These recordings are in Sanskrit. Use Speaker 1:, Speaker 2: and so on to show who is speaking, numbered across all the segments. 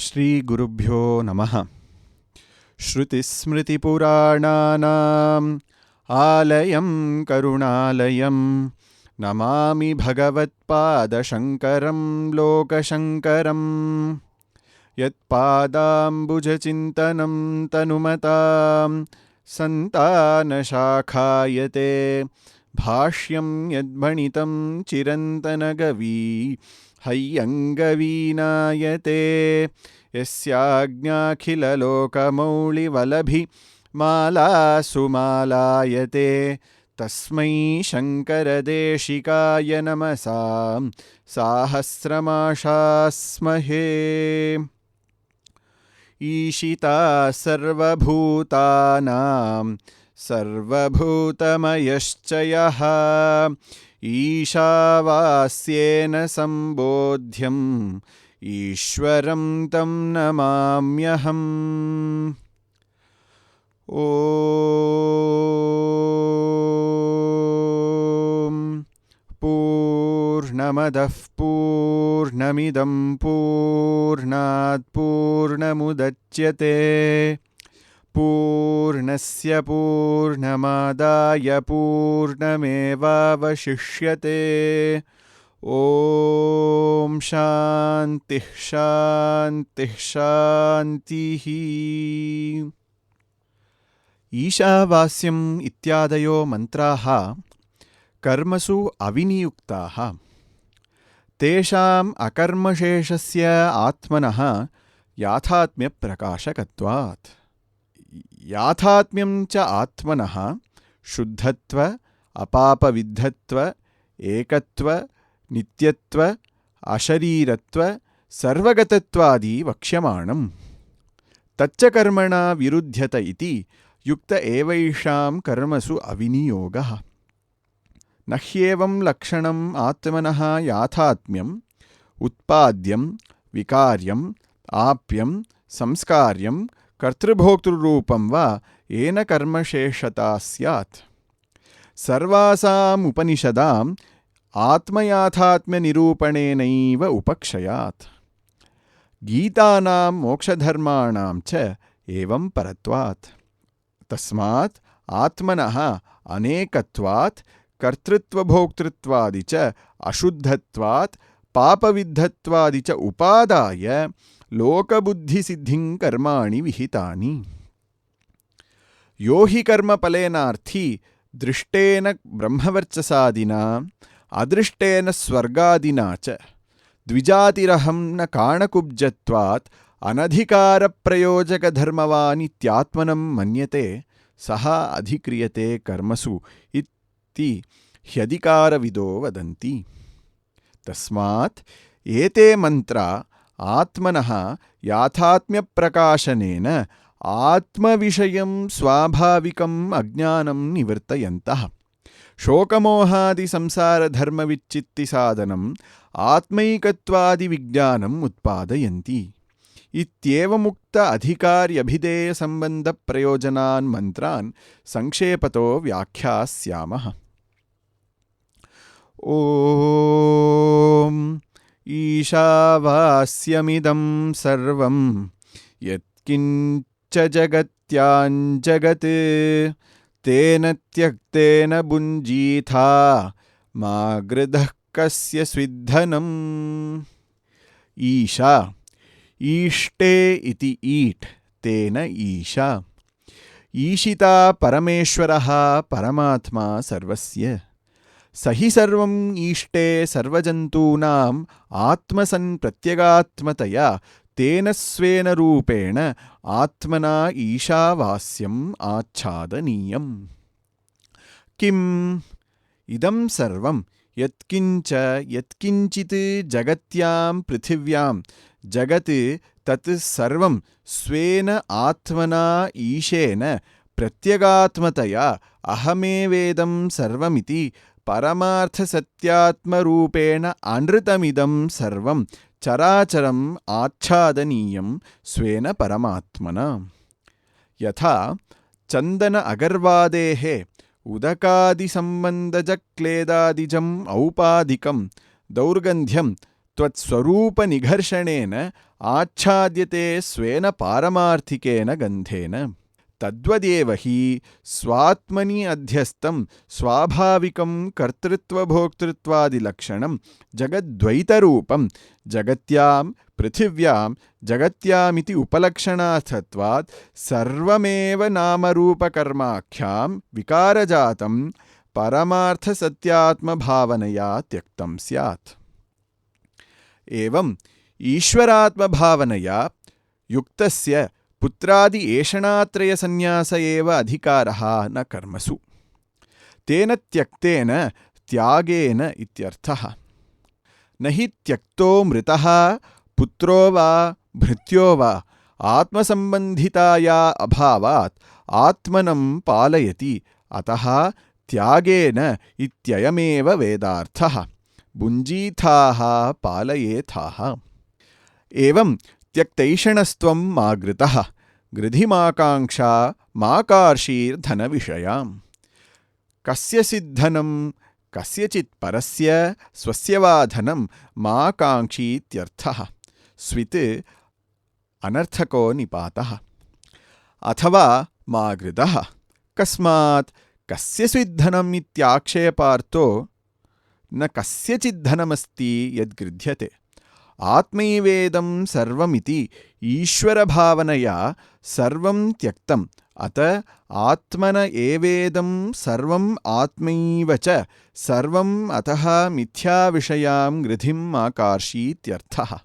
Speaker 1: ಶ್ರೀಗುರುಭ್ಯೋ ನಮಃ. ಶ್ರುತಿಸ್ಮೃತಿಪುರಾಣಾನಾಂ ಆಲಯಂ ಕರುಣಾಲಯಂ ನಮಾಮಿ ಭಗವತ್ಪಾದಶಂಕರಂ ಲೋಕಶಂಕರಂ. ಯತ್ಪಾದಾಂಬುಜಚಿಂತನಂ ತನುಮತಾಂ ಸಂತಾನಶಾಖಾಯತೆ ಭಾಷ್ಯಂ ಯದ್ಭಣಿತಂ ಚಿರಂತನಗವೀ ಹಯ್ಯಂಗವೀನಾಯತೆ. ಯಸ್ಯಾಜ್ಞಾಖಿಲಲೋಕಮೌಳಿವಲಭಿ ಮಾಲಾಸುಮಾಲಾಯತೆ ತಸ್ಮೈ ಶಂಕರದೇಶಿಕಾಯ ನಮಸಾಂ ಸಾಹಸ್ರಮಾಶಾಸ್ಮಹೇ. ಈಶಿತಾ ಸರ್ವಭೂತಾನಾಂ ಸರ್ವಭೂತಮಯಶ್ಚ ಯಃ ಈಶಾವಾಸ್ಯೇನ ಸಂಬೋಧ್ಯಂ ಈಶ್ವರಂ ತಂ ನಮಾಮ್ಯಹಂ. ಓಂ ಪೂರ್ಣಮದಃ ಪೂರ್ಣಮಿದಂ ಪೂರ್ಣಾತ್ ಪೂರ್ಣಮುದಚ್ಯತೆ ಪೂರ್ಣಸ್ಯ ಪೂರ್ಣಮಾದಾಯ ಪೂರ್ಣಮೇವಾವಶಿಷ್ಯತೆ. ಓಂ ಶಾಂತಿಃ ಶಾಂತಿಃ ಶಾಂತಿಃ. ಈಶಾವಾಸ್ಯಂ ಇತ್ಯಾದಯೋ ಮಂತ್ರಾಃ ಕರ್ಮಸು ಅವಿನಿಯುಕ್ತಾಃ. ತೇಷಾಂ ಅಕರ್ಮಶೇಷಸ್ಯ ಆತ್ಮನಃ ಯಾಥಾತ್ಮ್ಯಪ್ರಕಾಶಕತ್ವಾತ್. ಯಾಥಾತ್ಮ್ಯಂ ಚ ಆತ್ಮನಃ ಶುದ್ಧತ್ವ ಅಪಾಪವಿದ್ಧತ್ವ ಏಕತ್ವ ನಿತ್ಯತ್ವ ಅಶರೀರತ್ವ ಸರ್ವಗತತ್ವಾದಿ ವಕ್ಷ್ಯಮಾಣಂ. ತಚ್ಚ ಕರ್ಮಣ ವಿರುಧ್ಯತ ಇತಿ ಯುಕ್ತ ಏವೈಷಾಂ ಕರ್ಮಸು ಅವಿನಿಯೋಗಃ. ನ ಹ್ಯೇವಂ ಲಕ್ಷಣಂ ಆತ್ಮನಃ ಯಾಥಾತ್ಮ್ಯಂ ಉತ್ಪಾದ್ಯಂ ವಿಕಾರ್ಯಂ ಆಪ್ಯಂ ಸಂಸ್ಕಾರ್ಯಂ ಕರ್ತೃಭೋಕ್ತೃರೂಪಂ ವಾ ಏನ ಕರ್ಮಶೇಷತಾ ಸ್ಯಾತ್. ಸರ್ವಾಸಾಂ ಉಪನಿಷದಾಂ ಆತ್ಮಯಾಥಾತ್ಮ್ಯನಿರೂಪಣೇನೈವ ಉಪಕ್ಷಯಾತ್. ಗೀತಾನಾಂ ಮೋಕ್ಷಧರ್ಮಾಣಾಂ ಚ ಏವಂ ಪರತ್ವಾತ್. ತಸ್ಮಾತ್ ಆತ್ಮನಃ ಅನೇಕತ್ವಾತ್ ಕರ್ತೃತ್ವಭೋಕ್ತೃತ್ವಾದಿ ಚ ಅಶುದ್ಧತ್ವಾತ್ ಪಾಪವಿದ್ಧತ್ವಾದಿ ಚ ಉಪಾದಾಯ ಲೋಕಬುದ್ಧಿಸಿದ್ಧಿಂ ಕರ್ಮಾಣಿ ವಿಹಿತಾನಿ. ಯೋ ಹಿ ಕರ್ಮಫಲೇನಾರ್ಥಿ ದೃಷ್ಟೇನ ಬ್ರಹ್ಮವರ್ಚಸಾದಿನಾ ಅದೃಷ್ಟೇನ ಸ್ವರ್ಗಾದಿನಾ ಚ ದ್ವಿಜಾತಿರಹಂ ನ ಕಾಣಕುಬ್ಜತ್ವಾತ್ ಅನಧಿಕಾರಪ್ರಯೋಜಕಧರ್ಮವಾನಿತ್ಯಾತ್ಮನಂ ಮನ್ಯತೆ ಸಹ ಅಧಿಕ್ರಿಯತೆ ಕರ್ಮಸು ಇತಿ ಹ್ಯಧಿಕಾರವಿದೋ ವದಂತಿ. ತಸ್ಮಾತ್ ಏತೆ ಮಂತ್ರ ಆತ್ಮನಃ ಯಾಥಾತ್ಮ್ಯಪ್ರಕಾಶನೇನ ಆತ್ಮವಿಷಯಂ ಸ್ವಾಭಾವಿಕಂ ಅಜ್ಞಾನಂ ನಿವರ್ತಯಂತಃ ಶೋಕಮೋಹಾದಿ ಸಂಸಾರಧರ್ಮವಿಚ್ಛಿತ್ತಿ ಸಾಧನಂ ಆತ್ಮೈಕತ್ವಾದಿ ವಿಜ್ಞಾನಂ ಉತ್ಪಾದಯಂತಿ. ಇತ್ಯೇವಮುಕ್ತ ಅಧಿಕಾರ್ಯಭಿಧೇಯ ಸಂಬಂಧ ಪ್ರಯೋಜನಾನ್ ಮಂತ್ರಾನ್ ಸಂಕ್ಷೇಪತೋ ವ್ಯಾಖ್ಯಾಸ್ಯಾಮಃ. ಓಂ ಈಶಾವಾಸ್ಯಮಿದಂ ಸರ್ವಂ ಯತ್ಕಿಂಚ ಜಗತ್ಯಾಂ ತೇನ ತ್ಯಕ್ತೇನ ಭುಂಜೀಥಾ ಮಾ ಗೃಧಃ ಕಸ್ಯ ಸ್ವಿದ್ಧನಂ. ಈಶಾ ಈಷ್ಟೇ ಇತಿ ಈಟ್ ತೇನ ಈಶಾ. ಈಶಿತಾ ಪರಮೇಶ್ವರಃ ಪರಮಾತ್ಮ ಸರ್ವಸ್ಯ. ಸಹಿ ಸರ್ವಂ ಈಷ್ಟೇ ಸರ್ವಜಂತೂನಾಂ ಆತ್ಮಸನ್ ಪ್ರತ್ಯಗಾತ್ಮತಯಾ ತೇನ ಸ್ವೇನ ರೂಪೇಣ ಆತ್ಮನಾ ಈಶಾವಾಸ್ಯಂ ಆಚ್ಛಾದನೀಯಂ. ಕಿಂ ಇದಂ ಸರ್ವಂ ಯತ್ಕಿಂಚ ಯತ್ಕಿಂಚಿತ್ ಜಗತ್ಯಾಂ ಪೃಥಿವ್ಯಾಂ ಜಗತ್ ತತ್ ಸರ್ವಂ ಸ್ವೇನ ಆತ್ಮನಾ ಈಶೇನ ಪ್ರತ್ಯಗಾತ್ಮತಯಾ ಅಹಮೇವೇದಂ ಸರ್ವಮಿತಿ ಪರಮಾರ್ಥಸತ್ಯಾತ್ಮರೂಪೇಣ ಅನೃತಮಿದಂ ಸರ್ವಂ ಚರಾಚರಂ ಆಚ್ಛಾದನೀಯಂ ಸ್ವೇನ ಪರಮಾತ್ಮನ. ಯಥಾ ಚಂದನ ಅಗರ್ವಾದೇಃ ಉದಕಾದಿಸಂಬಂಧಜಕ್ಲೇದಾದಿಜಂ ಔಪಾಧಿಕಂ ದೌರ್ಗಂಧ್ಯಂ त्वत्स्वरूपनिघर्षणेन आच्छाद्यते स्वेन पारमार्थिकेन गन्धेन। तद्वदेव हि स्वात्मनि अध्यस्तं स्वाभाविकं कर्तृत्वभोक्तृत्वादिलक्षणं जगद्द्वैतरूपं जगत्यां पृथिव्यां जगत्यामिति उपलक्षणार्थत्वात् सर्वमेव नामरूपकर्माख्यां विकारजातं परमार्थसत्यात्मभावनया त्यक्तं स्यात्। एवं ईश्वरात्मभावनया युक्तस्य पुत्रादि एषणात्रयसन्न्यास एव अधिकारः न कर्मसु। तेन त्यक्तेन त्यागेन इत्यर्थः। न हि त्यक्तो मृतः पुत्रो वा भृत्यो वा आत्मसम्बन्धिताया अभावात् आत्मनं पालयति, अतः त्यागेन इत्ययमेव वेदार्थः। भुञ्जीथाः पालयेथाः। एवं त्यक्तैषणस्त्वं मा घृतः गृधिमाकाङ्क्षा मा कार्षीर्धनविषयाम्। कस्य सिद्धनं कस्यचित् परस्य स्वस्य वा धनं मा काङ्क्षीत्यर्थः। स्वित् अनर्थको निपातः। अथवा मा घृतः कस्मात् कस्य स्विद्धनम् इत्याक्षेपार्थो न कस्यचिद्धनमस्ति यद्गृध्यते। आत्मैवेदं सर्वमिति ईश्वरभावनया सर्वं त्यक्तम्, अत आत्मन एवेदं सर्वम् आत्मैव च सर्वम् अतः मिथ्याविषयां गृधिम् आकार्षीत्यर्थः।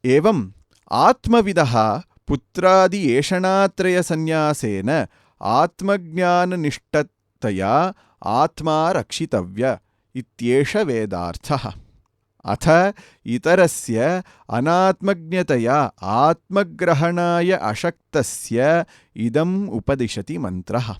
Speaker 1: एवम् आत्मविदः पुत्रादि एषणात्रयसन्न्यासेन आत्मज्ञाननिष्ठतया आत्मा रक्षितव्य इत्येष वेदार्थः। अथ इतरस्य अनात्मज्ञतया आत्मग्रहणाय अशक्तस्य इदम् उपदिशति मन्त्रः।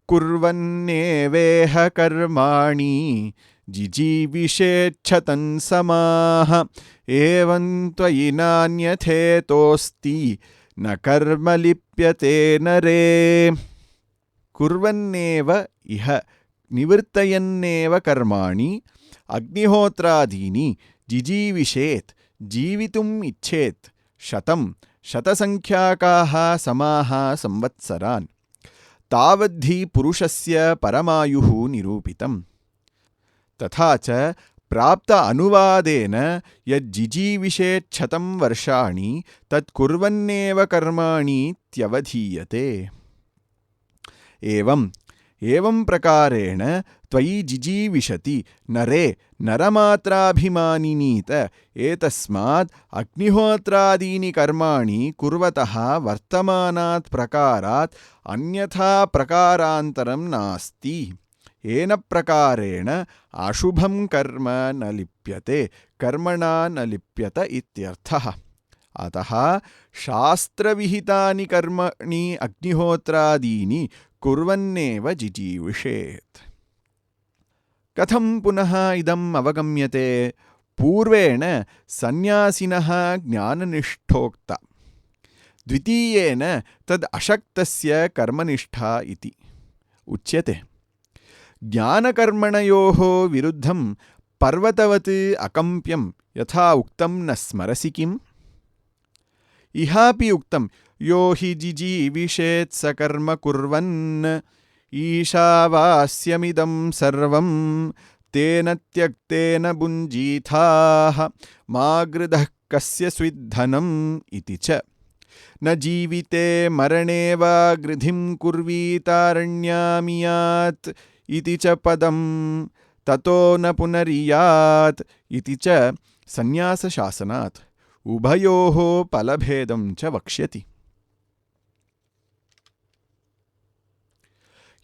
Speaker 1: कुर्वन्नेवेह कर्माणि जिजीविषेच्छतं समाः एवं त्वयि नान्यथेतोऽस्ति न कर्म लिप्यते नरे। कुर्वन्नेव इह निवर्तयन्नेव कर्माणि अग्निहोत्रादीनि जिजीविषेत् जीवितुम् इच्छेत् शतं शतसंख्याकाः समाः संवत्सरान् तावद्धि पुरुषस्य परमायुः निरूपितम्। तथा च प्राप्त अनुवादेन यज्जिजीविषेत् शतं वर्षाणि तत् कुर्वन्नेव कर्माणीत्यवधीयते। एवं प्रकारेण त्वयि जिजीविषति नरे नरमात्राभिमानिनीत एतस्माद् अग्निहोत्रादीनि कर्माणि कुर्वतः वर्तमानात् प्रकारात् अन्यथा प्रकारान्तरं नास्ति। येन प्रकारेण अशुभं कर्म न लिप्यते कर्मणा न लिप्यत इत्यर्थः। अतः शास्त्रविहितानि कर्माणि अग्निहोत्रादीनि कुर्वन्नेव जिजीविषेत्। कथं पुनः इदम् अवगम्यते? पूर्वेण सन्न्यासिनः ज्ञाननिष्ठोक्ता, द्वितीयेन तद् अशक्तस्य कर्मनिष्ठा इति उच्यते। ज्ञानकर्मणयोः विरुद्धं पर्वतवत् अकम्प्यं यथा उक्तं न स्मरसि किम्? इहापि उक्तं यो हि जिजीविषेत् स कर्म कुर्वन् ईशावास्यमिदं सर्वं तेन त्यक्तेन भुञ्जीथाः मा गृधः कस्य स्विद्धनम् इति च। न जीविते मरणे वा गृधिं कुर्वीतारण्यामियात् इति च पदं ततो न पुनरियात् इति च सन्न्यासशासनात् उभयोः फलभेदं च वक्ष्यति।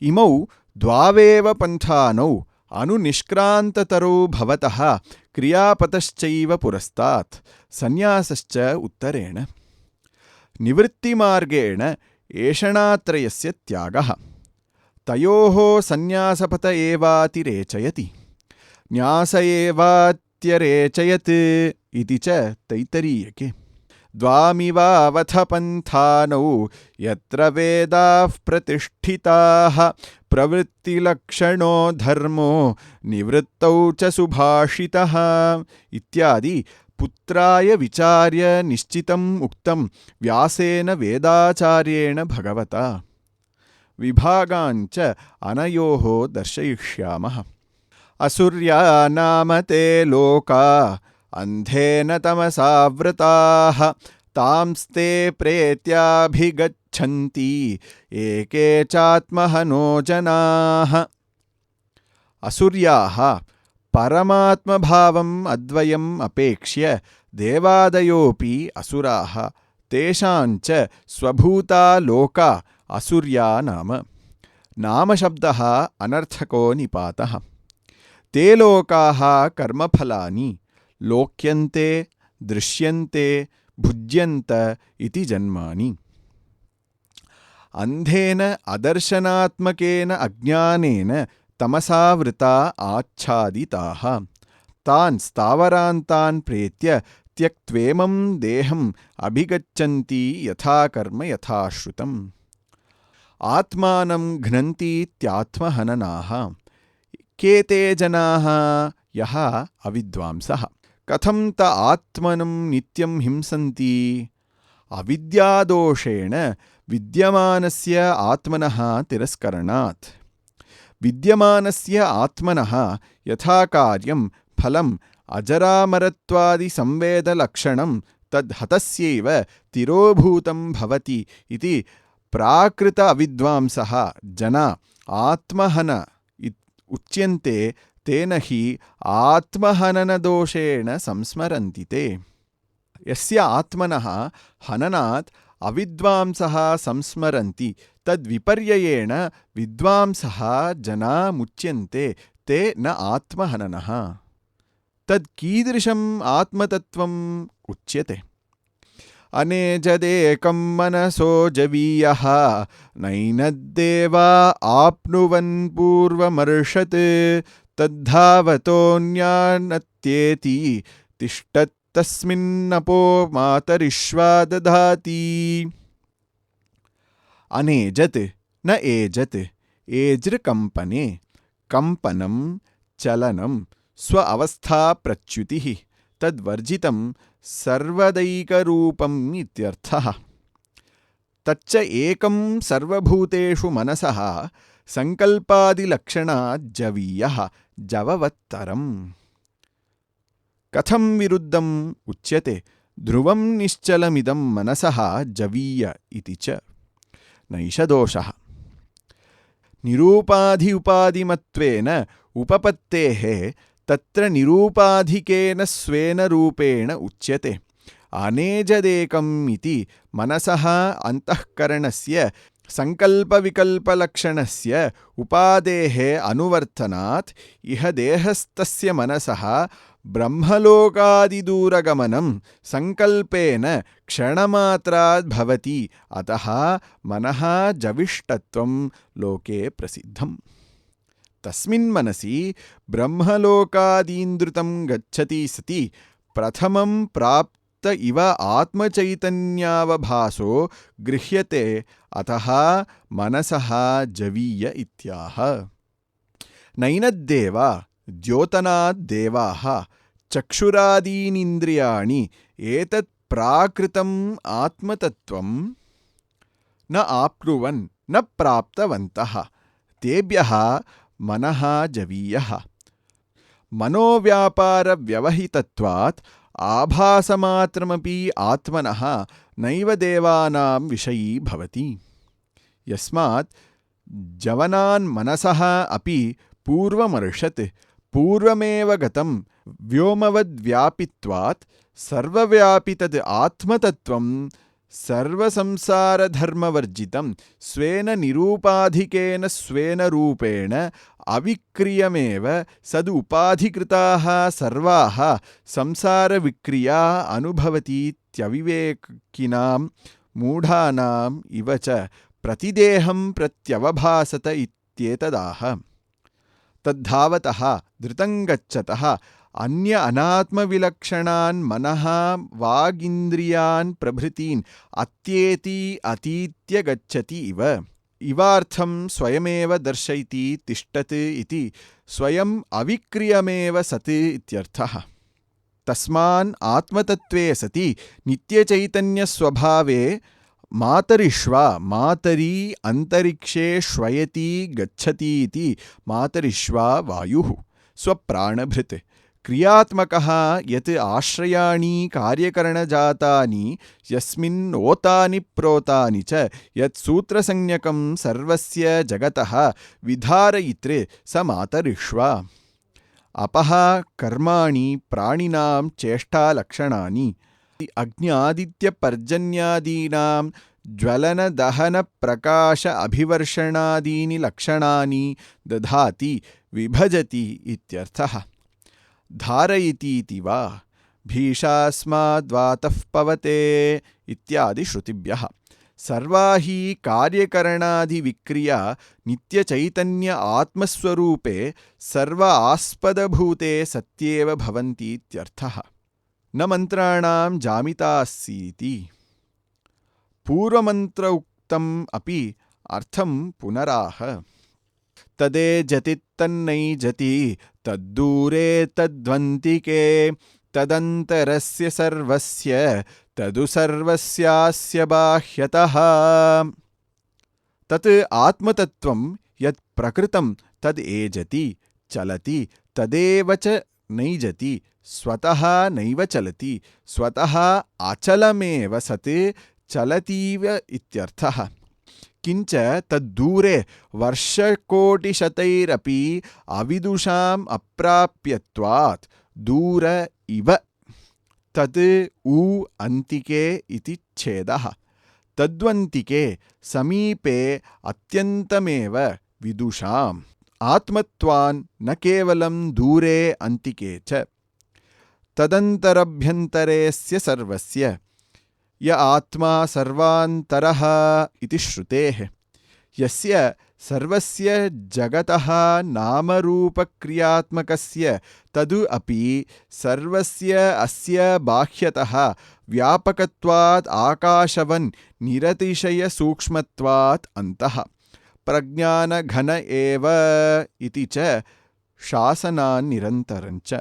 Speaker 1: इमौ द्वावेव पन्थानौ अनुनिष्क्रान्ततरौ भवतः क्रियापतश्चैव पुरस्तात् सन्न्यासश्च उत्तरेण। निवृत्तिमार्गेण एषणात्रयस्य त्यागः तयोः सन्न्यासपत एवातिरेचयति। न्यास एवात्यरेचयत् इति च तैत्तरीयके। द्वामिवावथ पन्थानौ यत्र वेदाः प्रतिष्ठिताः प्रवृत्तिलक्षणो धर्मो निवृत्तौ च सुभाषितः इत्यादि पुत्राय विचार्य निश्चितम् उक्तं व्यासेन वेदाचार्येण भगवता। विभागाञ्च अनयोः दर्शयिष्यामः। असुर्या नाम ते लोका अन्धेन तमसावृताः तांस्ते प्रेत्याभिगच्छन्ति एके चात्महनो जनाः। असुर्याः परमात्मभावम् अद्वयम् अपेक्ष्य देवादयोऽपि असुराः तेषाञ्च स्वभूता लोका असुर्या नामशब्दः अनर्थको निपातः। ते लोकाः कर्मफलानि लोक्यन्ते दृश्यन्ते भुज्यन्त इति जन्मानि। अन्धेन अदर्शनात्मकेन अज्ञानेन तमसावृता आच्छादिताः तान् स्थावरान्तान् प्रेत्य त्यक्त्वेमं देहम् अभिगच्छन्ति यथा कर्म यथा श्रुतम्। आत्मानं घ्नन्तीत्यात्महननाः। के ते जनाः? यः अविद्वांसः। कथं त आत्मनं नित्यं हिंसन्ति? अविद्यादोषेण विद्यमानस्य आत्मनः तिरस्करणात्। विद्यमानस्य आत्मनः यथा कार्यं फलम् अजरामरत्वादिसंवेदलक्षणं तद् हतस्यैव तिरोभूतं भवति इति प्राकृत अविद्वांसः जना आत्महन उच्यन्ते तेन हि आत्महननदोषेण संस्मरन्ति ते। यस्य आत्मनः हननात् अविद्वांसः संस्मरन्ति तद्विपर्ययेण विद्वांसः जना मुच्यन्ते ते न आत्महननः। तद् कीदृशम् आत्मतत्त्वम् उच्यते? अनेजदेकं मनसो जवीयः नैनद्देवा आप्नुवन् पूर्वमर्षत् तद्धावतोऽन्यानत्येति तिष्ठत्तस्मिन्नपो मातरिश्वा दधाति। अनेजत् न एजत् एजृकम्पने कम्पनं चलनं स्व अवस्था प्रच्युतिः तद्वर्जितं सर्वदैकरूपम् इत्यर्थः। तच्च एकं सर्वभूतेषु मनसः संकल्पादिलक्षणात् जवीयः जववत्तरम्। कथं विरुद्धम् उच्यते? ध्रुवं निश्चलमिदं मनसः जवीय इति च नैष दोषः। निरूपाधि उपादिमत्वेन उपपत्तेः तत्र निरूपाधिकेन स्वेन रूपेण उच्यते। अनेजदेकम् इति मनसः अन्तःकरणस्य संकल्पविकल्पलक्षणस्य उपादेः अनुवर्तनात् इह देहस्थस्य मनसः ब्रह्मलोकादिदूरगमनं संकल्पेन क्षणमात्रात् भवति। अतः मनः जविष्टत्वं लोके प्रसिद्धम्। तस्मिन् मनसि ब्रह्मलोकादीन्द्रुतं गच्छति सति प्रथमं प्राप्त इव आत्मचैतन्यावभासो गृह्यते। अतः मनसः जवीय इत्याह। नैनद्देवा द्योतनाद्देवाः चक्षुरादीनीन्द्रियाणि एतत् प्राकृतम् आत्मतत्त्वं न आप्नुवन् न प्राप्तवन्तः तेभ्यः मनः जवीयः। मनोव्यापारव्यवहितत्वात् आभासमात्रमपि आत्मनः नैव देवानां विषयी भवति। यस्मात् जवनान् मनसः अपि पूर्वमर्षत् पूर्वमेव गतं व्योमवद्व्यापित्वात् सर्वव्यापि तद् आत्मतत्त्वं सर्वसंसारधर्मवर्जितं स्वेन निरूपाधिकेन स्वेन रूपेण अविक्रियमेव सदुपाधिकृताः सर्वाः संसारविक्रिया अनुभवतीत्यविवेकिनां मूढानाम् इव च प्रतिदेहं प्रत्यवभासत इत्येतदाह। तद्धावतः धृतं गच्छतः अन्य अनात्मविलक्षणान् मनः वागिन्द्रियान् प्रभृतीन् अत्येति अतीत्य गच्छति इव। इवार्थं स्वयमेव दर्शयति तिष्ठत् इति स्वयम् अविक्रियमेव सत् इत्यर्थः। तस्मान् आत्मतत्त्वे सति नित्यचैतन्यस्वभावे मातरिश्वा मातरी अन्तरिक्षे श्वयति गच्छति इति मातरिश्वा वायुः स्वप्राणभृत् क्रियात्मकः यत् आश्रयाणि कार्यकरणजातानि यस्मिन् ओतानि प्रोतानि च यत् सूत्रसंज्ञकं सर्वस्य जगतः विधारयितृ स मातरिश्वा। अपः कर्माणि प्राणिनां चेष्टालक्षणानि अग्न्यादित्यपर्जन्यादीनां ज्वलनदहनप्रकाश अभिवर्षणादीनि लक्षणानि दधाति विभजति इत्यर्थः। धारयतीति वा भीषास्माद्वातः पवते इत्यादि श्रुतिभ्यः सर्वा हि कार्यकरणादिविक्रिया नित्यचैतन्य आत्मस्वरूपे सर्व आस्पदभूते सत्येव भवन्ति इत्यर्थः। न मंत्राणां जामितास्सीति। पूर्वमन्त्र उक्तम् अपि अर्थं पुनराह। तदेजति तन्नैजति तद्दूरे तद्वन्तिके तदन्तरस्य सर्वस्य तदु सर्वस्यास्य बाह्यतः। तत् आत्मतत्त्वं यत् प्रकृतं तद् एजति चलति तदेव च नैजति स्वतः नैव चलति स्वतः अचलमेव सत् चलतीव इत्यर्थः। किंच तद्दूरे वर्षकोटिशतैरपि अविदुषाम् अप्राप्यत्वात् दूर इव। तद् उ अन्तिके इति छेदः। तद्वन्तिके समीपे अत्यन्तमेव विदुषाम् आत्मत्वान् न केवलं दूरे अन्तिके च। तदन्तरभ्यन्तरेस्य सर्वस्य य आत्मा सर्वान्तरः इति श्रुतेः। यस्य सर्वस्य जगतः नामरूपक्रियात्मकस्य तदु अपि सर्वस्य अस्य बाह्यतः व्यापकत्वात् आकाशवन् निरतिशयसूक्ष्मत्वात् अन्तः प्रज्ञानघन एव इति च शासनान्निरन्तरञ्च।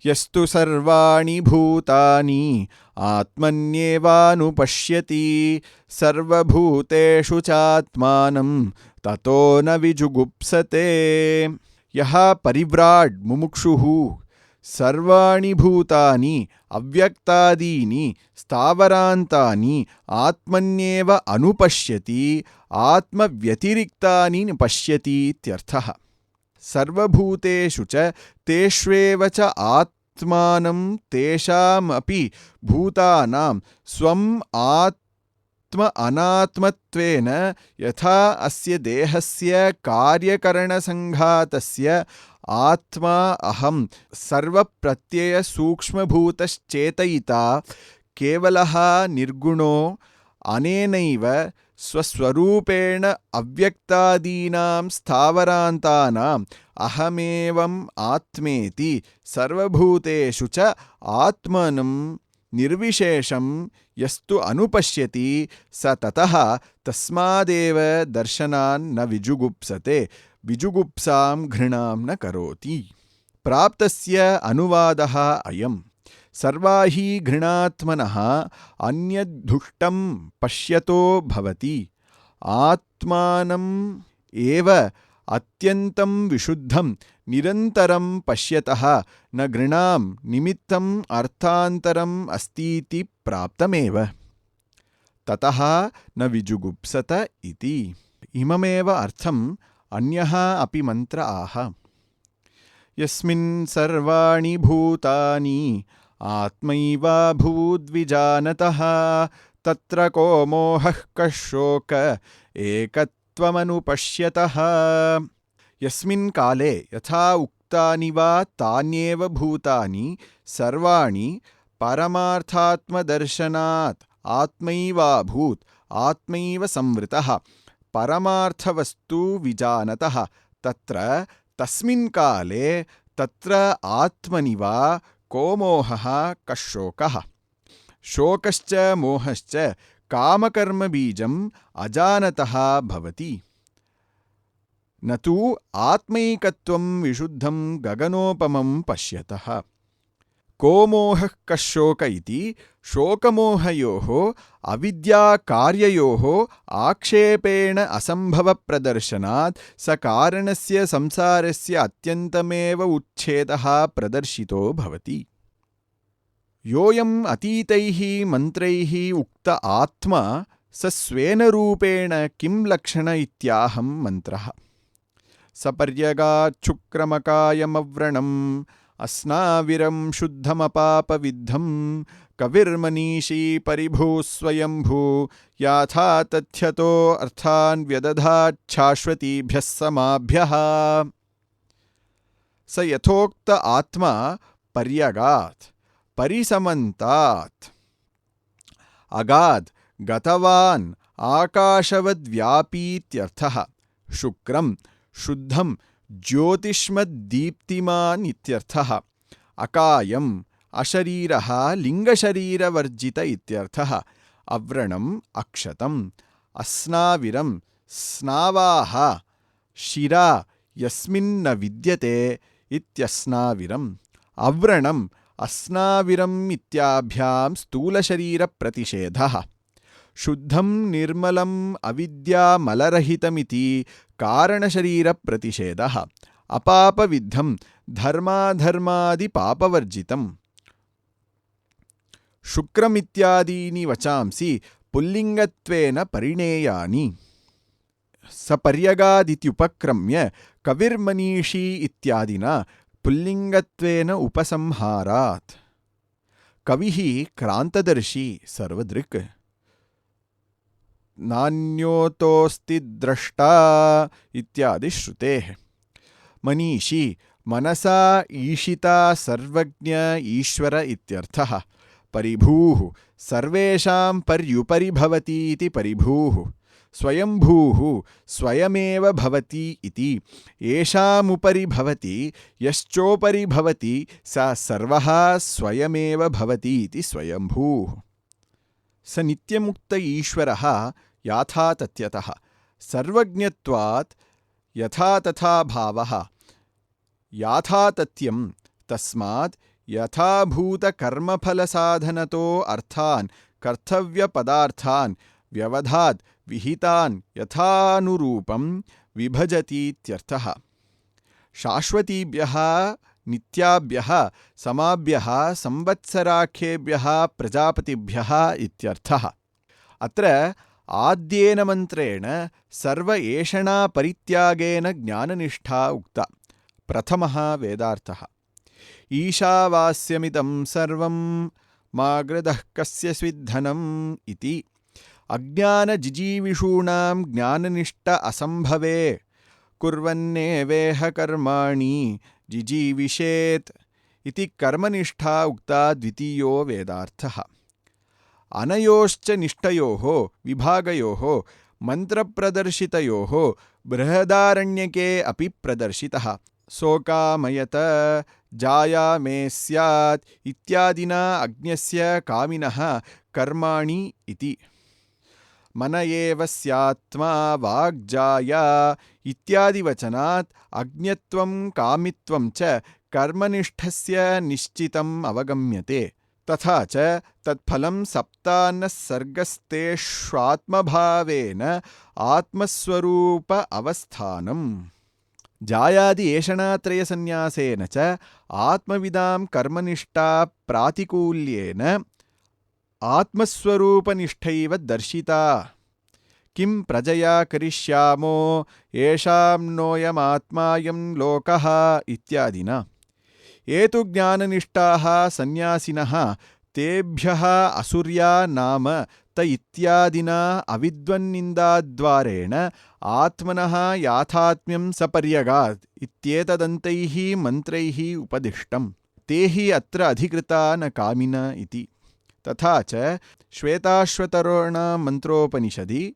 Speaker 1: यस्तु सर्वाणि भूतानि आत्मन्येवानुपश्यति सर्वभूतेषु चात्मानं ततो न विजुगुप्सते। यः परिव्राड् मुमुक्षुः सर्वाणि भूतानि अव्यक्तादीनि स्थावरान्तानि आत्मन्येव अनुपश्यति आत्मव्यतिरिक्तानि न पश्यति इत्यर्थः। सर्वभूतेषु च तेष्वेव च आत्मानं तेषामपि भूतानां स्वम् आत्म अनात्मत्वेन यथा अस्य देहस्य कार्यकरणसङ्घातस्य आत्मा अहं सर्वप्रत्ययसूक्ष्मभूतश्चेतयिता केवलः निर्गुणो अनेनैव स्वस्वरूपेण अव्यक्तादीनां स्थावरान्तानाम् अहमेवम् आत्मेति सर्वभूतेषु च आत्मनं निर्विशेषं यस्तु अनुपश्यति स ततः तस्मादेव दर्शनान् न विजुगुप्सते विजुगुप्सां घृणां न करोति। प्राप्तस्य अनुवादः अयम्। सर्वा हि घृणात्मनः अन्यद्धुष्टं पश्यतो भवति आत्मानम् एव अत्यन्तं विशुद्धं निरन्तरं पश्यतः न घृणां निमित्तम् अर्थान्तरम् अस्तीति प्राप्तमेव ततः न विजुगुप्सत इति। इममेव अर्थम् अन्यः अपि मन्त्र आह। यस्मिन् सर्वाणि भूतानि आत्मैवाभूद्विजानतः तत्र को मोहः कः शोक एकत्वमनुपश्यतः। यस्मिन् काले यथा उक्तानि वा तान्येव भूतानि सर्वाणि परमार्थात्मदर्शनात् आत्मैवाभूत् आत्मैव संवृतः परमार्थवस्तु विजानतः तत्र तस्मिन् काले तत्र आत्मनि वा को मोहः कः शोकः। शोकश्च मोहश्च कामकर्मबीजम् अजानतः भवति। न तु आत्मैकत्वं विशुद्धं गगनोपमं पश्यतः। को मोहः कः शोक इति शोकमोहयोः अविद्याकार्ययोः आक्षेपेण असम्भवप्रदर्शनात् स कारणस्य संसारस्य अत्यन्तमेव उच्छेदः प्रदर्शितो भवति। योऽयम् अतीतैः मन्त्रैः उक्त आत्मा स स्वेन रूपेण किं लक्षण इत्याहं मन्त्रः। सपर्यगाच्छुक्रमकायमव्रणम् अस्नाविरं शुद्धमपापविद्धं कविर्मनीषी परिभूः स्वयंभू याथा तथ्यतो अर्थान् व्यदधाच्छाश्वतीभ्यः समाभ्यः। स यथोक्त आत्मा पर्यगात् परिसमन्तात् अगाद् गतवान् आकाशवद्व्यापीत्यर्थः। शुक्रं शुद्धं ज्योतिष्मद्दीप्तिमान् इत्यर्थः। अकायम् अशरीरः लिङ्गशरीरवर्जित इत्यर्थः। अव्रणम् अक्षतम्। अस्नाविरं स्नावाः शिरा यस्मिन्न विद्यते इत्यस्नाविरम्। अव्रणम् अस्नाविरम् इत्याभ्यां स्थूलशरीरप्रतिषेधः। शुद्धं निर्मलम् अविद्यामलरहितमिति कारणशरीरप्रतिषेधः। अपापविद्धं धर्माधर्मादिपापवर्जितम्। शुक्रमित्यादीनि वचांसि पुल्लिङ्गत्वेन परिणेयानि। सपर्यगादित्युपक्रम्य कविर्मनीषी इत्यादिना पुल्लिङ्गत्वेन उपसंहारात्। कविः क्रान्तदर्शी सर्वदृक्। नान्योतोऽस्ति द्रष्टा इत्यादि श्रुतेः। मनीषी मनसा ईशिता सर्वज्ञ ईश्वर इत्यर्थः। परिभूः सर्वेषां पर्युपरि भवति इति परिभूः। स्वयंभूः स्वयमेव भवति इति। येषामुपरि भवति यश्चोपरि भवति स सर्वः स्वयमेव भवति इति स्वयंभूः। स नित्यमुक्त ईश्वरः याथा तथ्यतः। सर्वज्ञत्वात् यथा तथा भावः। याथा तथ्यं तस्मात् यथाभूतकर्मफलसाधनतो अर्थान् कर्तव्यपदार्थान् व्यवधात् विहितान् यथानुरूपं विभजतीत्यर्थः। शाश्वतीभ्यः नित्याभ्यः समाभ्यः संवत्सराख्येभ्यः प्रजापतिभ्यः इत्यर्थः। अत्र आद्येन मन्त्रेण सर्व एषणा परित्यागेन ज्ञाननिष्ठा उक्ता। प्रथमः वेदार्थः। ईशावास्यमिदं सर्वं मागृदः कस्य स्विद्धनम् इति। अज्ञानजिजीविषूणां ज्ञाननिष्ठ असम्भवे कुर्वन्नेवेह कर्माणि जिजीविषेत् इति कर्मनिष्ठा उक्ता द्वितीयो वेदार्थः। अनयोश्च निष्ठयोः विभागयोः मन्त्रप्रदर्शितयोः बृहदारण्यके अपि प्रदर्शितः। सोकामयत जायामे स्यात् इत्यादिना अज्ञस्य कामिनः कर्माणि इति। मन एव स्यात्मा वाग्जाया इत्यादिवचनात् अज्ञत्वं कामित्वं च कर्मनिष्ठस्य निश्चितम् अवगम्यते। तथा च तत्फलं सप्तान्नः सर्गस्तेष्वात्मभावेन आत्मस्वरूप अवस्थानम्। जायादि एषणात्रयसन्न्यासेन च आत्मविदां कर्मनिष्ठा प्रातिकूल्येन आत्मस्वरूपनिष्ठैव दर्शिता। किं प्रजया करिष्यामो येषां नोऽयमात्मायं लोकः इत्यादिना। ये तु ज्ञाननिष्ठाः सन्न्यासिनः तेभ्यः असुर्या नाम त इत्यादिना अविद्वन्निन्दाद्वारेण आत्मनः याथात्म्यं सपर्यगात् इत्येतदन्तैः मन्त्रैः उपदिष्टम्। ते हि अत्र अधिकृता न कामिन इति। तथा च श्वेताश्वतरोणमन्त्रोपनिषदि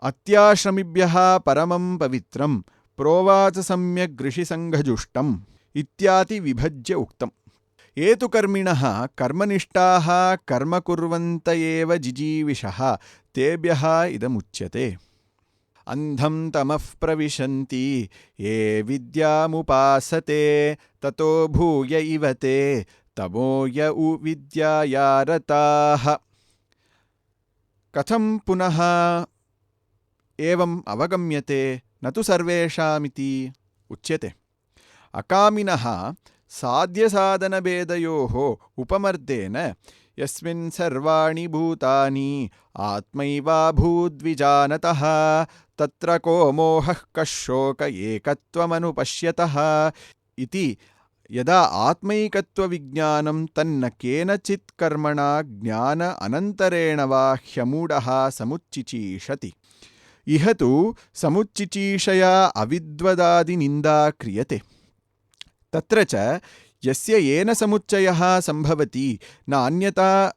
Speaker 1: अत्याश्रमिभ्यः परमं पवित्रं प्रोवाच सम्यग् ऋषिसङ्घजुष्टम् इत्यादि विभज्य उक्तम्। ये तु कर्मिणः कर्मनिष्ठाः कर्म कुर्वन्त एव जिजीविषः तेभ्यः इदमुच्यते। अन्धं तमः प्रविशन्ति ये विद्यामुपासते ततो भूय इव ते तमो य विद्याया रताः। कथं पुनः एवम् अवगम्यते न तु सर्वेषामिति उच्यते। अकामिनः साध्यसाधनभेदयोः उपमर्देन यस्मिन् सर्वाणि भूतानि आत्मैवाभूद्विजानतः तत्र को मोहः कः शोक एकत्वमनुपश्यतः इति यदा आत्मैकत्वविज्ञानं तन्न केनचित् कर्मणा ज्ञान अनन्तरेण वा ह्यमूढः समुच्चिचीषति। इह तु समुच्चिचीषया अविद्वदादिनिन्दा क्रियते। तत्र च यस्य येन समुच्चयः सम्भवति न अन्यथा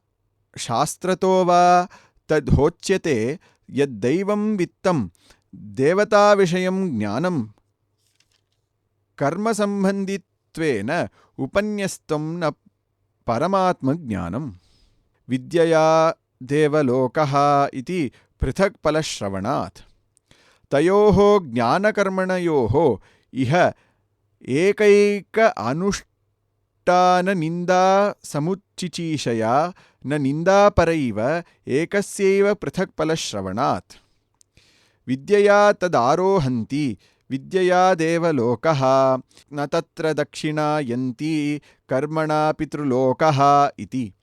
Speaker 1: शास्त्रतो वा तद्होच्यते यद्दैवं वित्तं देवताविषयं ज्ञानं कर्मसम्बन्धित्वेन उपन्यस्तं न परमात्मज्ञानं। विद्यया देवलोकः इति पृथक् फलश्रवणात् तयोः ज्ञानकर्मणयोः इह एकैक अनुष्ठाननिन्दा समुच्चिचीषया न निन्दापरैव एकस्यैव पृथक् फलश्रवणात्। विद्यया तदारोहन्ति विद्यया देवलोकः न तत्र दक्षिणा यन्ति कर्मणा पितृलोकः इति।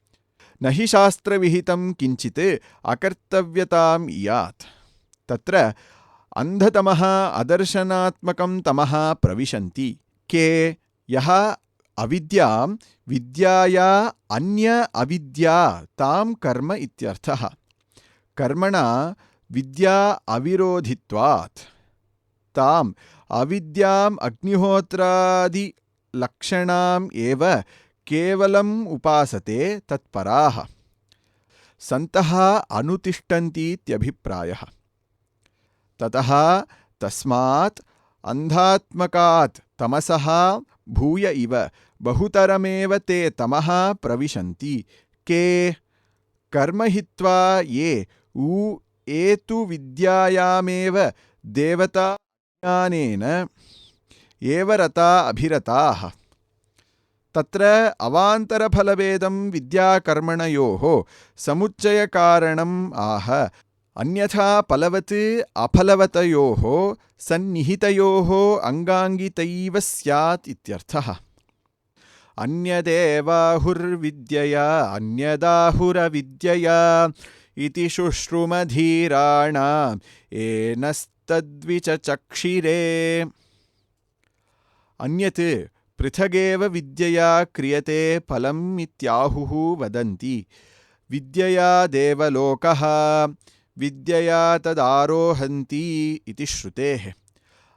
Speaker 1: न हि शास्त्रविहितं किञ्चित् अकर्तव्यताम् इयात्। तत्र अन्धतमः अदर्शनात्मकं तमः प्रविशन्ति के यः अविद्यां विद्याया अन्य अविद्या तां कर्म इत्यर्थः। कर्मणा विद्या अविरोधित्वात् ताम् अविद्याम् अग्निहोत्रादिलक्षणाम् एव केवलम् उपासते तत्पराः सन्तः अनुतिष्ठन्तीत्यभिप्रायः। ततः तस्मात् अन्धात्मकात् तमसः भूय इव बहुतरमेव ते तमः प्रविशन्ति के कर्म हित्वा ये तु विद्यायामेव देवताज्ञानेन एव रता अभिरताः। तत्र अवान्तरफलभेदं विद्याकर्मणयोः समुच्चयकारणम् आह। अन्यथा फलवत् अफलवतयोः सन्निहितयोः अंगांगितैव स्यात् इत्यर्थः। अन्यदेवाहुर्विद्यया अन्यदाहुरविद्यया इति शुश्रुमधीराणाम् एनस्तद्विचचक्षिरे। अन्यत् पृथगेव विद्यया क्रियते फलम् इत्याहुः वदन्ति। विद्यया देवलोकः विद्यया तदारोहन्ति इति श्रुतेः।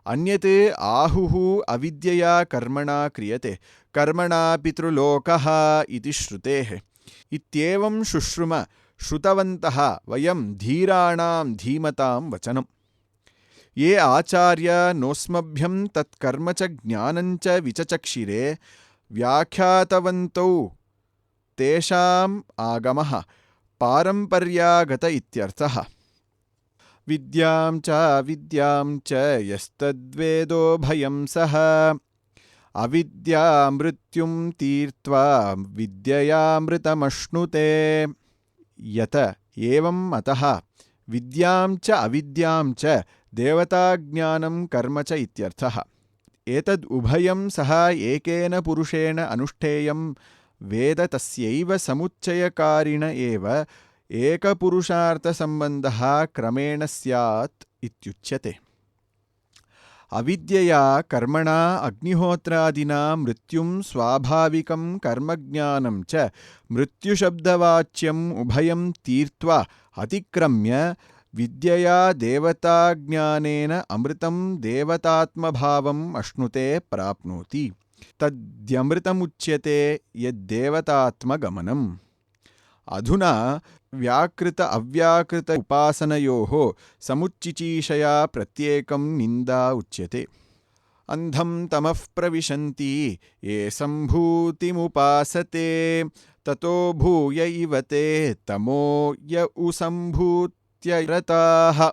Speaker 1: अन्यत् आहुः अविद्यया कर्मणा क्रियते कर्मणा पितृलोकः इति श्रुतेः। इत्येवं शुश्रुम श्रुतवन्तः वयं धीराणां धीमतां वचनम्। ये आचार्य नोस्मभ्यं तत्कर्म च ज्ञानं च विचचक्षिरे व्याख्यातवन्तौ तेषाम् आगमः पारम्पर्यागत इत्यर्थः। विद्यां च विद्यां च यस्तद्वेदो भयं सः अविद्यामृत्युं तीर्त्वा विद्ययामृतमश्नुते। यत एवम् अतः विद्यां च अविद्यां च देवताज्ञानं कर्म च इत्यर्थः। एतद् उभयं सः एकेन पुरुषेण अनुष्ठेयं वेद तस्यैव समुच्चयकारिण एव एकपुरुषार्थसम्बन्धः क्रमेण स्यात् इत्युच्यते। अविद्यया कर्मणा अग्निहोत्रादिना मृत्युं स्वाभाविकं कर्मज्ञानं च मृत्युशब्दवाच्यम् उभयं तीर्त्वा अतिक्रम्य विद्यया देवताज्ञानेन अमृतं देवतात्मभावम् अश्नुते प्राप्नोति। तद्यमृतमुच्यते यद्देवतात्मगमनम्। अधुना व्याकृत अव्याकृत उपासनयोः समुच्चिचीषया प्रत्येकं निन्दा उच्यते। अंधं तमः प्रविशन्ति ये सम्भूतिमुपासते ततो भूय इव ते तमो य उसम्भूत्य रताः।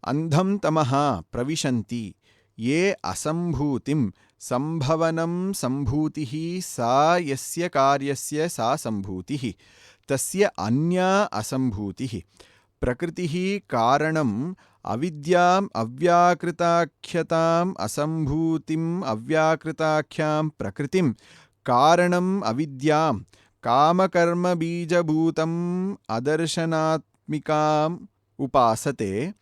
Speaker 1: अंधं तमः प्रविशन्ति ये असम्भूतिं संभवनं संभूतिः सा यस्य कार्यस्य सा संभूतिः तस्य अन्या असंभूतिः प्रकृतिः कारणम् अविद्याम् अव्याकृताख्यताम् असंभूतिम् अव्याकृताख्यां प्रकृतिं कारणम् अविद्यां कामकर्मबीजभूतम् अदर्शनात्मिकाम् उपासते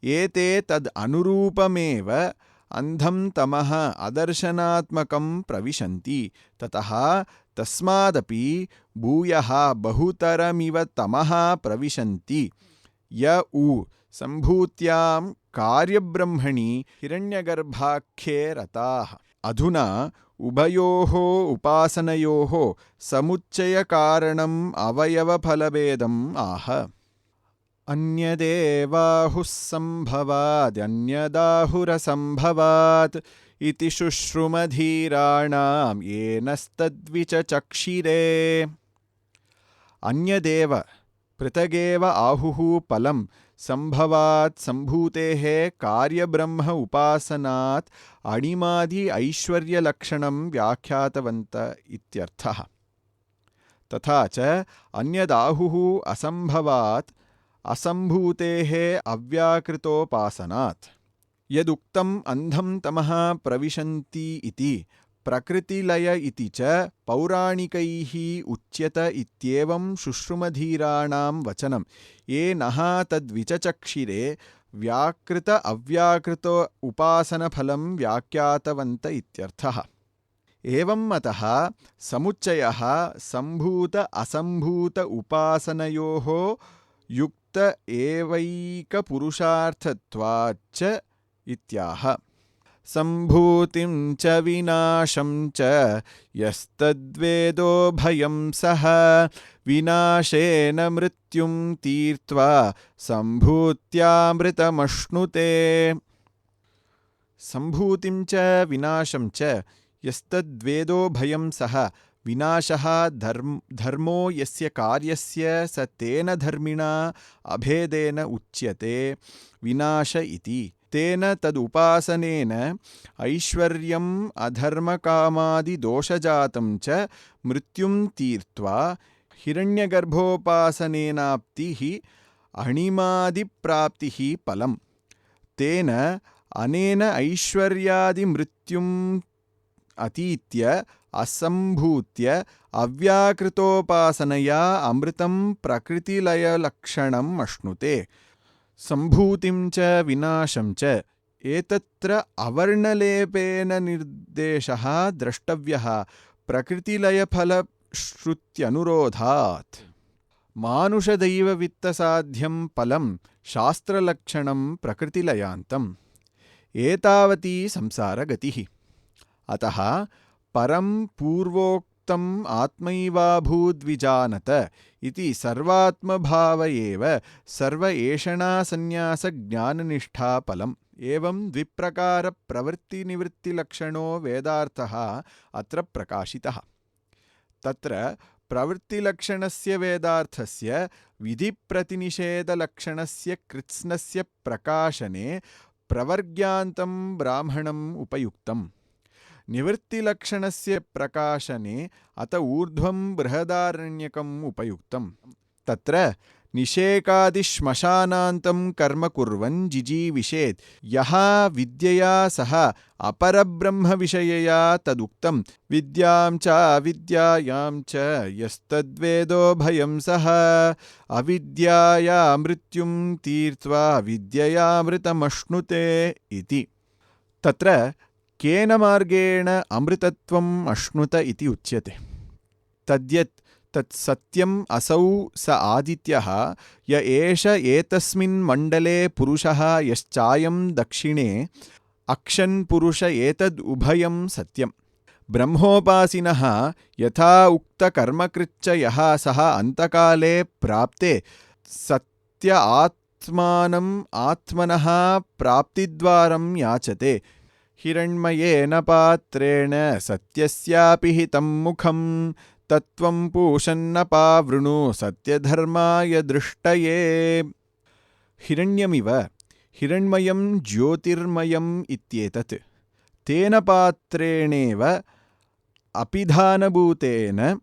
Speaker 1: एते तद् अनुरूपमेव अंधं तमः अदर्शनात्मकं प्रविशन्ति ततः तस्मादपि भूयः बहुतरमिव तमः प्रविशन्ति य उ सम्भूत्यां कार्यब्रह्मणि हिरण्यगर्भाख्ये रताः। अधुना उभयोः उपासनयोः समुच्चयकारणम् अवयवफलभेदम् आह। अन्यदेवाहुः सम्भवाद्यन्यदाहुरसम्भवात् इति शुश्रुमधीराणां येनस्तद्विचचक्षिरे। अन्यदेव पृथगेव आहुः फलं संभवात् संभूतेः कार्यब्रह्म उपासनात् अणिमादि ऐश्वर्यलक्षणं व्याख्यातवन्त इत्यर्थः। तथा च अन्यदाहुः असंभवात् असंभूतेः अव्याकृतोपासनात्। यदुक्तम् अंधं तमः प्रविशन्ति इति प्रकृतिलय इति च पौराणिकैः उच्यत इत्येवं शुश्रुमधीराणां वचनं ये नः तद्विचचक्षिरे व्याकृत अव्याकृत उपासनफलं व्याख्यातवन्त इत्यर्थः। एवं मतः समुच्चयः संभूत असंभूत उपासनयोः युक्त एवैकपुरुषार्थत्वाच्च इत्याह। सम्भूतिं च विनाशं च यस्तद्वेदो भयं सः विनाशेन मृत्युं तीर्त्वा सम्भूत्यामृतमश्नुते। सम्भूतिं च विनाशं च यस्तद्वेदो भयं सः विनाशः धर्मो यस्य कार्यस्य स तेन धर्मिणा अभेदेन उच्यते विनाश इति। तेन तदुपासनेन ऐश्वर्यम् अधर्मकामादिदोषजातं च मृत्युं तीर्त्वा हिरण्यगर्भोपासनेनाप्तिः अणिमादिप्राप्तिः फलम्। तेन अनेन ऐश्वर्यादिमृत्युम् अतीत्य असंभूत्य अव्याकृतोपासनया अमृतं प्रकृतिलयलक्षणम् अश्नुते। सम्भूतिं च विनाशं च एतत्र अवर्णलेपेन निर्देशः द्रष्टव्यः प्रकृतिलयफलश्रुत्यनुरोधात्। मानुषदैववित्तसाध्यं फलं शास्त्रलक्षणं प्रकृतिलयान्तम् एतावती संसारगतिः। अतः परं पूर्वोक्तम् आत्मैवाभूद्विजानत इति सर्वात्मभाव एव सर्व एषणासन्न्यासज्ञाननिष्ठा फलम्। एवं द्विप्रकार प्रवृत्तिनिवृत्तिलक्षणो वेदार्थः अत्र प्रकाशितः। तत्र प्रवृत्तिलक्षणस्य वेदार्थस्य विधिप्रतिनिषेधलक्षणस्य कृत्स्नस्य प्रकाशने प्रवर्ग्यान्तं ब्राह्मणम् उपयुक्तम्। निवृत्तिलक्षणस्य प्रकाशने अत ऊर्ध्वं बृहदारण्यकम् उपयुक्तम्। तत्र निषेकादिश्मशानान्तं कर्म कुर्वन् जिजीविषेत् यः विद्यया सह अपरब्रह्मविषयया तदुक्तं विद्यां च अविद्यायां च यस्तद्वेदो भयं सः अविद्याया मृत्युं तीर्त्वा विद्ययामृतमश्नुते इति। तत्र केन मार्गेण अमृतत्वम् अश्नुत इति उच्यते। तद्यत् तत्सत्यम् असौ स आदित्यः य एष एतस्मिन् मण्डले पुरुषः यश्चायं दक्षिणे अक्षन् पुरुष एतद् उभयं सत्यम्। ब्रह्मोपासिनः यथा उक्तकर्मकृच्च यः सः अन्तकाले प्राप्ते सत्य आत्मानम् आत्मनः प्राप्तिद्वारं याचते हिरण्मयेन पात्रेण सत्यस्यापि हितं मुखं तत्त्वं पूषन्नपावृणु सत्यधर्माय दृष्टये। हिरण्यमिव हिरण्मयं ज्योतिर्मयम् इत्येतत् तेन पात्रेणेव अपिधानभूतेन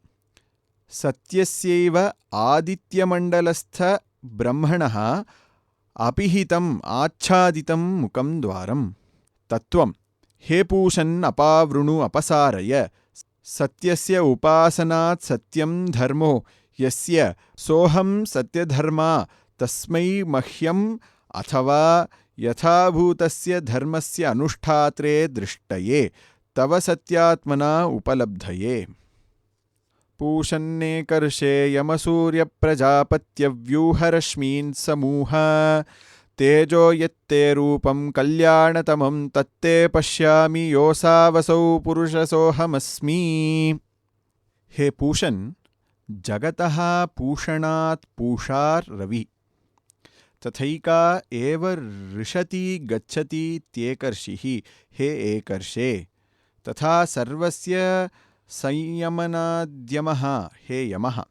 Speaker 1: सत्यस्यैव आदित्यमण्डलस्थ ब्रह्मणः अपिहितम् आच्छादितं मुखं द्वारं तत्त्वं हे पूषन् अपावृणु अपसारय सत्यस्य उपासनात् सत्यं धर्मो यस्य सोऽहं सत्यधर्मा तस्मै मह्यम् अथवा यथाभूतस्य धर्मस्य अनुष्ठात्रे दृष्टये तव सत्यात्मना उपलब्धये। पूषन्नेकर्षे यमसूर्यप्रजापत्यव्यूहरश्मीन् समूह तेजो यत्ते रूपं कल्याणतमं तत्ते पश्यामि योऽसावसौ पुरुषसोऽहमस्मि। हे पूषन्, जगतः पूषणात् पूषार् रवि तथैका एव ऋषति गच्छति त्येकर्षिः हे एकर्षे तथा सर्वस्य संयमनाद्यमः हे यमः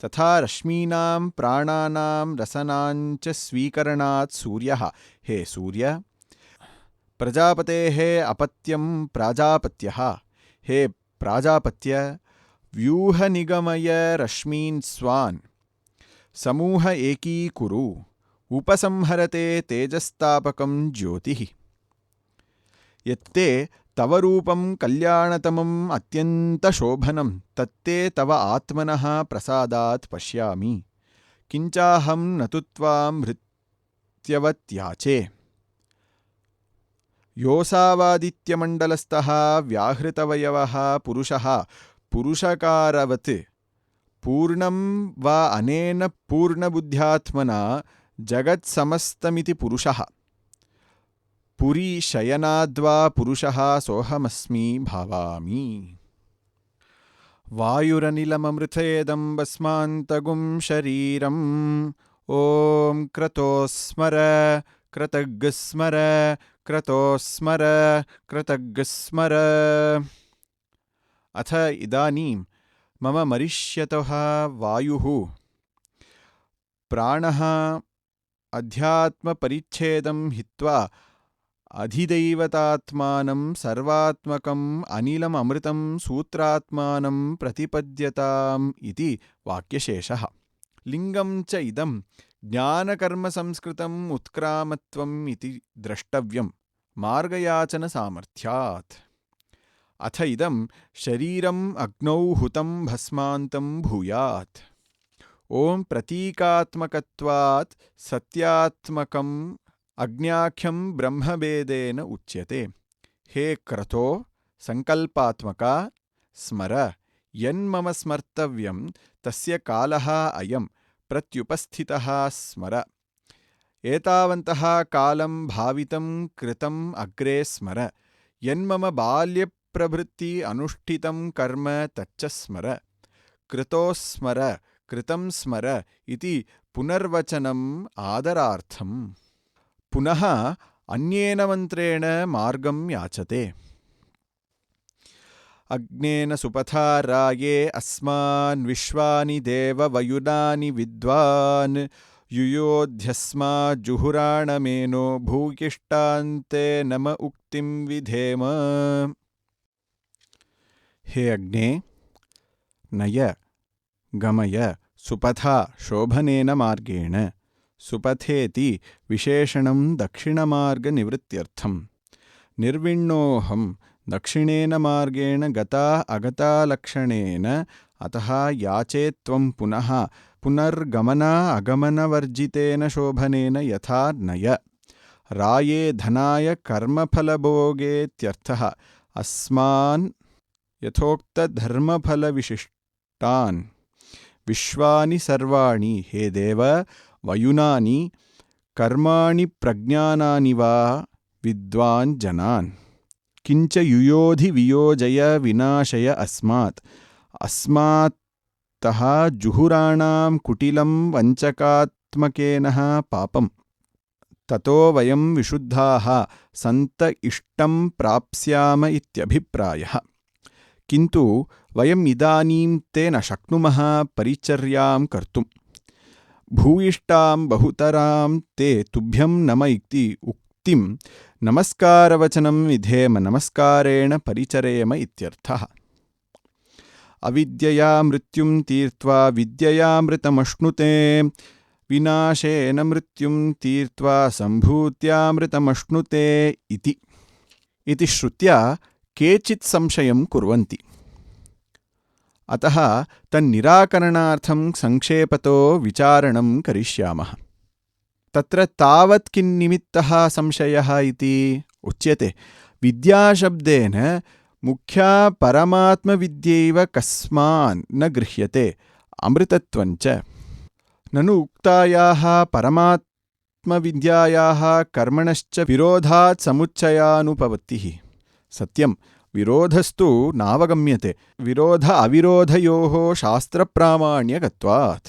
Speaker 1: तथा रश्मीनां प्राणानां रसनाञ्च स्वीकरणात् सूर्यः हे सूर्य। प्रजापतेः अपत्यं प्राजापत्यः हे प्राजापत्य व्यूहनिगमय रश्मीन् स्वान् समूह एकीकुरु उपसंहरते तेजस्तापकं ज्योतिः। यत्ते तव रूपं कल्याणतमम् अत्यन्तशोभनं तत्ते तव आत्मनः प्रसादात् पश्यामि किञ्चाहं न तु त्वां भृत्यवत् याचे। योऽसावादित्यमण्डलस्थः व्याहृतवयवः पुरुषः पुरुषकारवत् पूर्णं वा अनेन पूर्णबुद्ध्यात्मना जगत्समस्तमिति पुरुषः पुरी शयनाद्वा पुरुषः सोऽहमस्मि भावामि। वायुरनिलममृथेदं भस्मान्तगुं शरीरम् ॐ क्रतोस्मर क्रतग्स्मर क्रतोस्मर क्रतग्स्मर। अथ इदानीं मम मरिष्यतः वायुः प्राणः अध्यात्मपरिच्छेदं हित्वा अधिदैवतात्मानं सर्वात्मकम् अनिलममृतं सूत्रात्मानं प्रतिपद्यताम् इति वाक्यशेषः। लिङ्गं च इदं ज्ञानकर्मसंस्कृतम् उत्क्रामत्वम् इति द्रष्टव्यं मार्गयाचनसामर्थ्यात्। अथ इदं शरीरम् अग्नौ हुतं भस्मान्तं भूयात्। ॐ प्रतीकात्मकत्वात् सत्यात्मकम् अग्न्याख्यं ब्रह्मभेदेन उच्यते। हे क्रतो संकल्पात्मका स्मर यन्मम स्मर्तव्यं तस्य कालः अयं प्रत्युपस्थितः स्मर। एतावन्तः कालं भावितं कृतम् अग्रे स्मर। यन्मम बाल्यप्रभृति अनुष्ठितं कर्म तच्च स्मर। कृतो स्मर कृतं स्मर इति पुनर्वचनम् आदरार्थम्। पुनः अन्येन मन्त्रेण मार्गं याचते। अग्नेन सुपथा राये अस्मान् विश्वानि देव वयुनानि विद्वान् युयोध्यस्मा जुहुराणमेनो भूयिष्ठान्ते नम उक्तिं विधेम। हे अग्ने, नय गमय सुपथा शोभनेन मार्गेण। सुपथेति विशेषणं दक्षिणमार्गनिवृत्त्यर्थम्। निर्विण्णोऽहं दक्षिणेन मार्गेण गता अगता लक्षणेन अतः याचे त्वं पुनः पुनर्गमना अगमनवर्जितेन शोभनेन यथा नय। राये धनाय कर्मफलभोगेत्यर्थः। अस्मान् यथोक्तधर्मफलविशिष्टान् विश्वानि सर्वाणि हे देव वयुनानि कर्माणि प्रज्ञानानि वा विद्वान् जनान् किञ्च युयोधि वियोजय विनाशय अस्मात्। अस्मात्तः जुहुराणां कुटिलं वञ्चकात्मकेनः पापम् ततो वयं विशुद्धाः सन्त इष्टं प्राप्स्याम इत्यभिप्रायः। किन्तु वयम् इदानीं ते न शक्नुमः परिचर्यां कर्तुम्। भूयिष्ठां बहुतरां ते तुभ्यं नम इति उक्तिं नमस्कारवचनं विधेम, नमस्कारेण परिचरेम इत्यर्थः। अविद्यया मृत्युं तीर्त्वा विद्ययामृतमश्नुते, विनाशेन मृत्युं तीर्त्वा सम्भूत्यामृतमश्नुते इति श्रुत्या केचित् संशयं कुर्वन्ति। अतः तन्निराकरणार्थं संक्षेपतो विचारणं करिष्यामः। तत्र तावत् किन्निमित्तः संशयः इति उच्यते। विद्याशब्देन मुख्या परमात्मविद्यैव कस्मान् न गृह्यते अमृतत्वञ्च। ननु उक्तायाः परमात्मविद्यायाः कर्मणश्च विरोधात् समुच्चयानुपपत्तिः। सत्यं, विरोधस्तु नावगम्यते विरोध अविरोधयोः शास्त्रप्रामाण्यकत्वात्।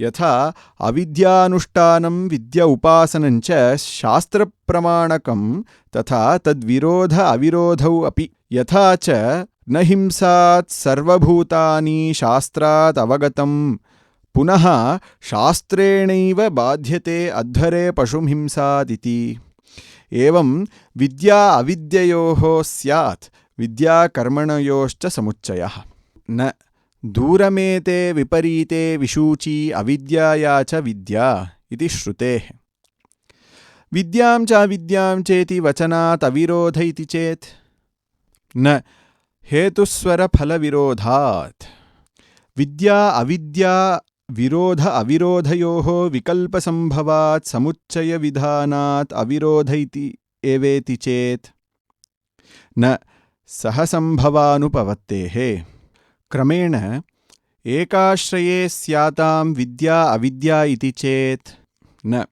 Speaker 1: यथा अविद्यानुष्ठानं विद्या उपासनञ्च शास्त्रप्रमाणकं, तथा तद्विरोध अविरोधौ अपि। यथा च न हिंसात् सर्वभूतानि शास्त्रात् अवगतं, पुनः शास्त्रेणैव बाध्यते अध्वरे पशुं हिंसादिति। एवं विद्या अविद्ययोः स्यात् विद्याकर्मणयोश्च समुच्चयः। न दूरमेते विपरीते विशूची अविद्याया च विद्या इति श्रुतेः। विद्यां च अविद्यां चेति वचनात् अविरोध इति चेत् न हेतुस्वरफलविरोधात्। विद्या अविद्या विरोध अविरोधयोः विकल्पसम्भवात् समुच्चयविधानात् अविरोध इति एवेति चेत् न सहसम्भवानुपपत्तेः। क्रमेण एकाश्रये स्यातां विद्या अविद्या इति चेत् न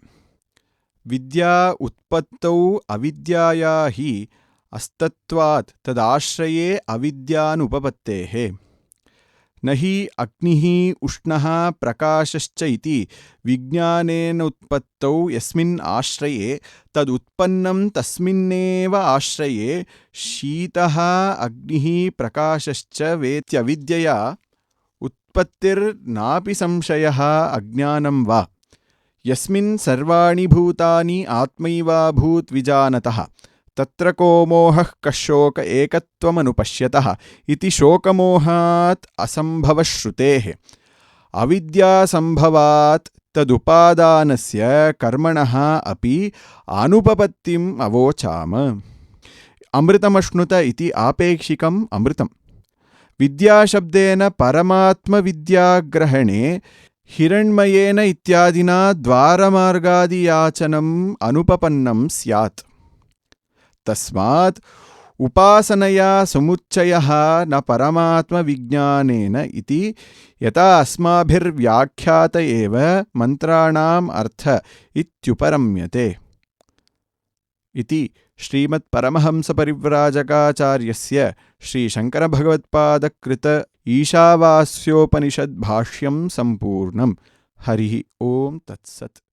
Speaker 1: विद्या उत्पत्तौ अविद्याया हि अस्तत्वात् तदाश्रये अविद्यानुपपत्तेः। न हि अग्निः उष्णः प्रकाशश्च इति विज्ञानेन उत्पत्तौ यस्मिन् आश्रये तदुत्पन्नं तस्मिन्नेव आश्रये शीतः अग्निः प्रकाशश्च वेत्यविद्यया उत्पत्तिर्नापि संशयः अज्ञानं वा। यस्मिन् सर्वाणि भूतानि आत्मैवाभूत् विजानतः, तत्र को मोहः कशोक एकत्वमनुपश्यतः इति शोकमोहात् असम्भवश्रुतेः। अविद्यासम्भवात् तदुपादानस्य कर्मणः अपि अनुपपत्तिम् अवोचाम। अमृतमश्नुत इति आपेक्षिकम् अमृतम्। विद्याशब्देन परमात्मविद्याग्रहणे हिरण्मयेन इत्यादिना द्वारमार्गादियाचनम् अनुपपन्नं स्यात्। तस्मात् उपासनया समुच्चयः न परमात्मविज्ञानेन इति यथा अस्माभिर्व्याख्यात एव मन्त्राणाम् अर्थ इत्युपरम्यते इति श्रीमत्परमहंसपरिव्राजकाचार्यस्य श्रीशङ्करभगवत्पादकृत ईशावास्योपनिषद्भाष्यं सम्पूर्णम्। हरिः ओं तत्सत्।